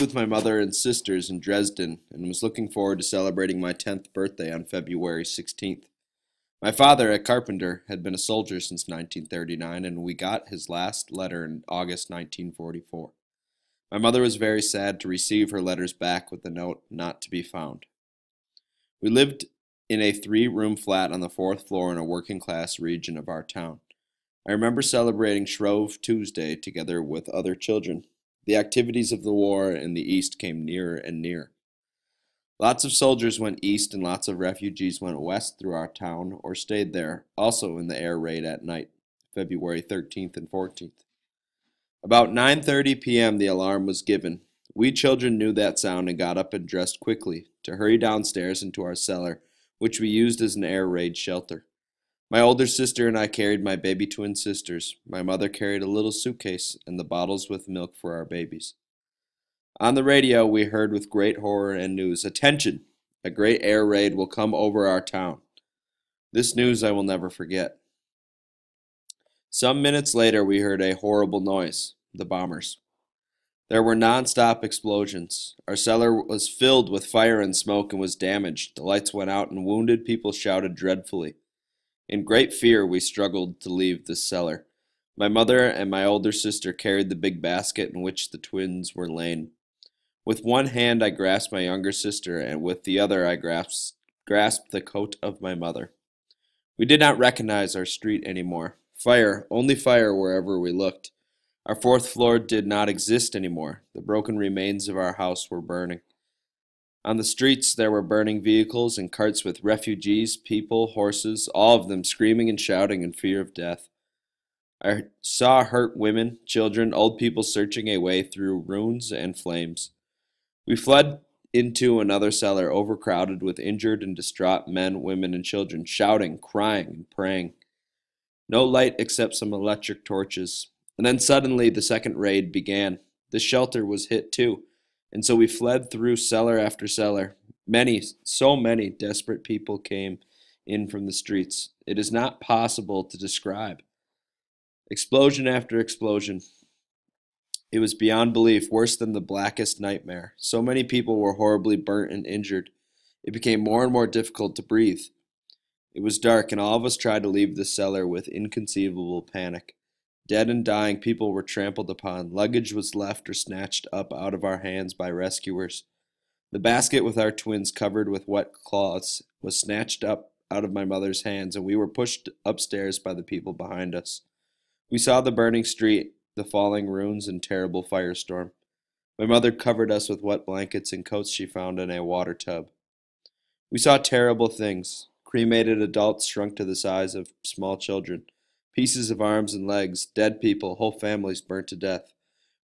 with my mother and sisters in Dresden and was looking forward to celebrating my 10th birthday on February 16th. My father, a carpenter, had been a soldier since 1939, and we got his last letter in August 1944. My mother was very sad to receive her letters back with the note not to be found. We lived in a three-room flat on the fourth floor in a working-class region of our town. I remember celebrating Shrove Tuesday together with other children. The activities of the war in the East came nearer and nearer. Lots of soldiers went east and lots of refugees went west through our town or stayed there, also in the air raid at night, February 13th and 14th. About 9:30 p.m. the alarm was given. We children knew that sound and got up and dressed quickly to hurry downstairs into our cellar, which we used as an air raid shelter. My older sister and I carried my baby twin sisters. My mother carried a little suitcase and the bottles with milk for our babies. On the radio, we heard with great horror and news, "Attention! A great air raid will come over our town." This news I will never forget. Some minutes later, we heard a horrible noise, the bombers. There were non-stop explosions. Our cellar was filled with fire and smoke and was damaged. The lights went out and wounded people shouted dreadfully. In great fear, we struggled to leave the cellar. My mother and my older sister carried the big basket in which the twins were lain. With one hand, I grasped my younger sister, and with the other, I grasped the coat of my mother. We did not recognize our street anymore. Fire, only fire wherever we looked. Our fourth floor did not exist anymore. The broken remains of our house were burning. On the streets there were burning vehicles and carts with refugees, people, horses, all of them screaming and shouting in fear of death. I saw hurt women, children, old people searching a way through ruins and flames. We fled into another cellar, overcrowded with injured and distraught men, women, and children, shouting, crying, and praying. No light except some electric torches. And then suddenly the second raid began. The shelter was hit too. And so we fled through cellar after cellar. So many desperate people came in from the streets. It is not possible to describe. Explosion after explosion. It was beyond belief, worse than the blackest nightmare. So many people were horribly burnt and injured. It became more and more difficult to breathe. It was dark, and all of us tried to leave the cellar with inconceivable panic. Dead and dying people were trampled upon. Luggage was left or snatched up out of our hands by rescuers. The basket with our twins covered with wet cloths was snatched up out of my mother's hands, and we were pushed upstairs by the people behind us. We saw the burning street, the falling ruins, and terrible firestorm. My mother covered us with wet blankets and coats she found in a water tub. We saw terrible things. Cremated adults shrunk to the size of small children. Pieces of arms and legs, dead people, whole families burnt to death.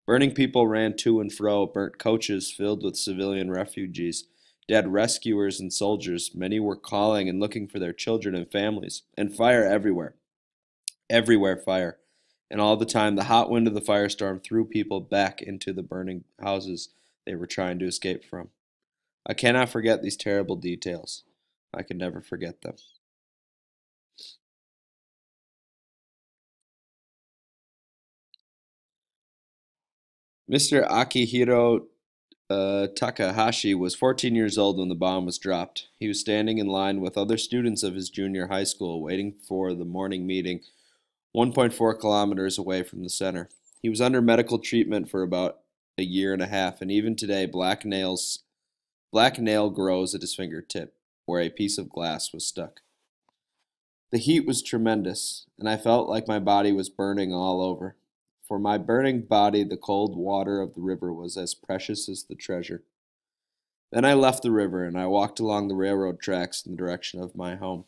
Burning people ran to and fro, burnt coaches filled with civilian refugees, dead rescuers and soldiers. Many were calling and looking for their children and families, and fire everywhere. Everywhere fire. And all the time, the hot wind of the firestorm threw people back into the burning houses they were trying to escape from. I cannot forget these terrible details. I can never forget them. Mr. Akihiro Takahashi was 14 years old when the bomb was dropped. He was standing in line with other students of his junior high school, waiting for the morning meeting 1.4 kilometers away from the center. He was under medical treatment for about a year and a half, and even today, black nail grows at his fingertip, where a piece of glass was stuck. The heat was tremendous, and I felt like my body was burning all over. For my burning body, the cold water of the river was as precious as the treasure. Then I left the river, and I walked along the railroad tracks in the direction of my home.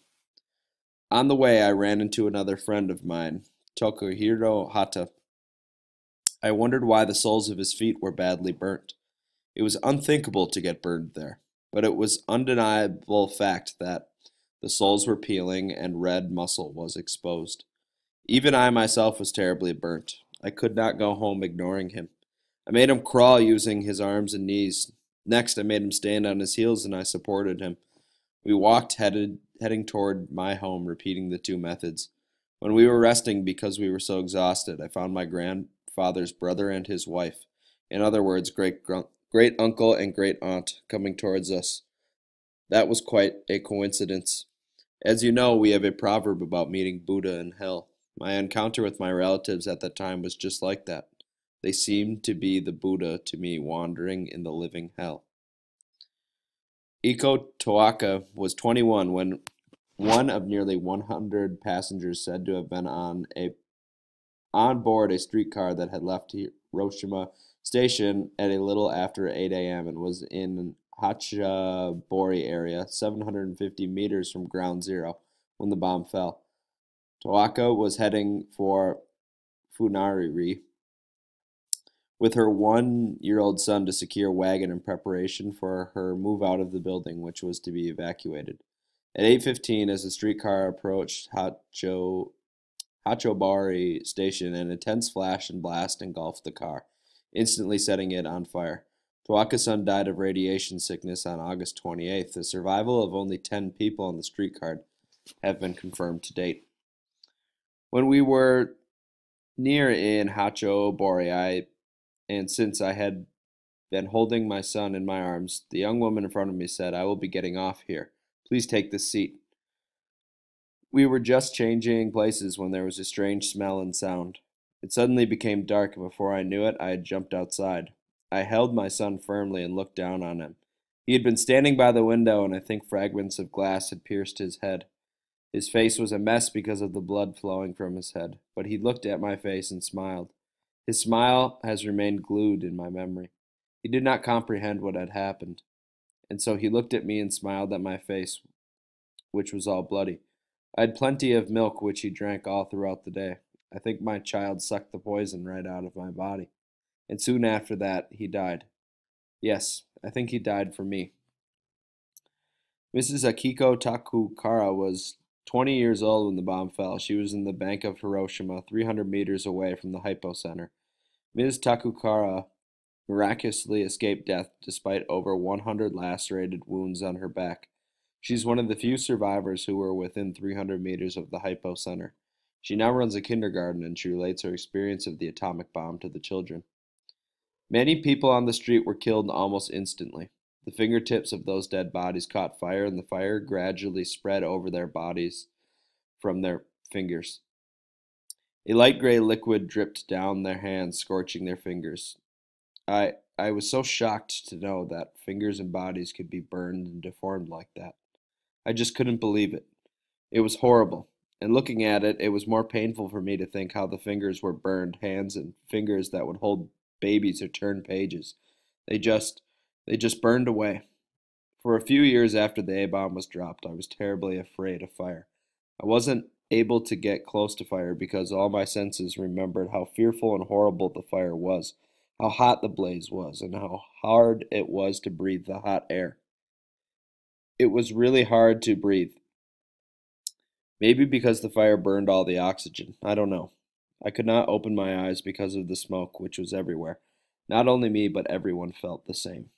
On the way, I ran into another friend of mine, Tokuhiro Hata. I wondered why the soles of his feet were badly burnt. It was unthinkable to get burned there, but it was undeniable fact that the soles were peeling and red muscle was exposed. Even I myself was terribly burnt. I could not go home ignoring him. I made him crawl using his arms and knees. Next, I made him stand on his heels and I supported him. We walked heading toward my home, repeating the two methods. When we were resting because we were so exhausted, I found my father's brother and his wife. In other words, great uncle and great aunt coming towards us. That was quite a coincidence. As you know, we have a proverb about meeting Buddha in hell. My encounter with my relatives at that time was just like that. They seemed to be the Buddha to me wandering in the living hell. Iko Toaka was 21 when one of nearly 100 passengers said to have been on board a streetcar that had left Hiroshima Station at a little after 8 a.m. and was in Hachaburi area, 750 meters from ground zero, when the bomb fell. Toaka was heading for Funari with her 1-year-old son to secure a wagon in preparation for her move out of the building, which was to be evacuated. At 8:15, as the streetcar approached Hachaburi Station, an intense flash and blast engulfed the car, instantly setting it on fire. Toaka's son died of radiation sickness on August 28th. The survival of only 10 people on the streetcar have been confirmed to date. When we were near in Hachaburi, and since I had been holding my son in my arms, the young woman in front of me said, "I will be getting off here. Please take this seat." We were just changing places when there was a strange smell and sound. It suddenly became dark, and before I knew it, I had jumped outside. I held my son firmly and looked down on him. He had been standing by the window, and I think fragments of glass had pierced his head. His face was a mess because of the blood flowing from his head, but he looked at my face and smiled. His smile has remained glued in my memory. He did not comprehend what had happened, and so he looked at me and smiled at my face, which was all bloody. I had plenty of milk, which he drank all throughout the day. I think my child sucked the poison right out of my body, and soon after that he died. Yes, I think he died for me. Mrs. Akiko Takukara was 20 years old when the bomb fell. She was in the bank of Hiroshima, 300 meters away from the hypocenter. Ms. Takukara miraculously escaped death despite over 100 lacerated wounds on her back. She's one of the few survivors who were within 300 meters of the hypocenter. She now runs a kindergarten and she relates her experience of the atomic bomb to the children. Many people on the street were killed almost instantly. The fingertips of those dead bodies caught fire, and the fire gradually spread over their bodies from their fingers. A light gray liquid dripped down their hands, scorching their fingers. I was so shocked to know that fingers and bodies could be burned and deformed like that. I just couldn't believe it. It was horrible. And looking at it, it was more painful for me to think how the fingers were burned, hands and fingers that would hold babies or turn pages. They just burned away. For a few years after the A-bomb was dropped, I was terribly afraid of fire. I wasn't able to get close to fire because all my senses remembered how fearful and horrible the fire was, how hot the blaze was, and how hard it was to breathe the hot air. It was really hard to breathe. Maybe because the fire burned all the oxygen. I don't know. I could not open my eyes because of the smoke, which was everywhere. Not only me, but everyone felt the same.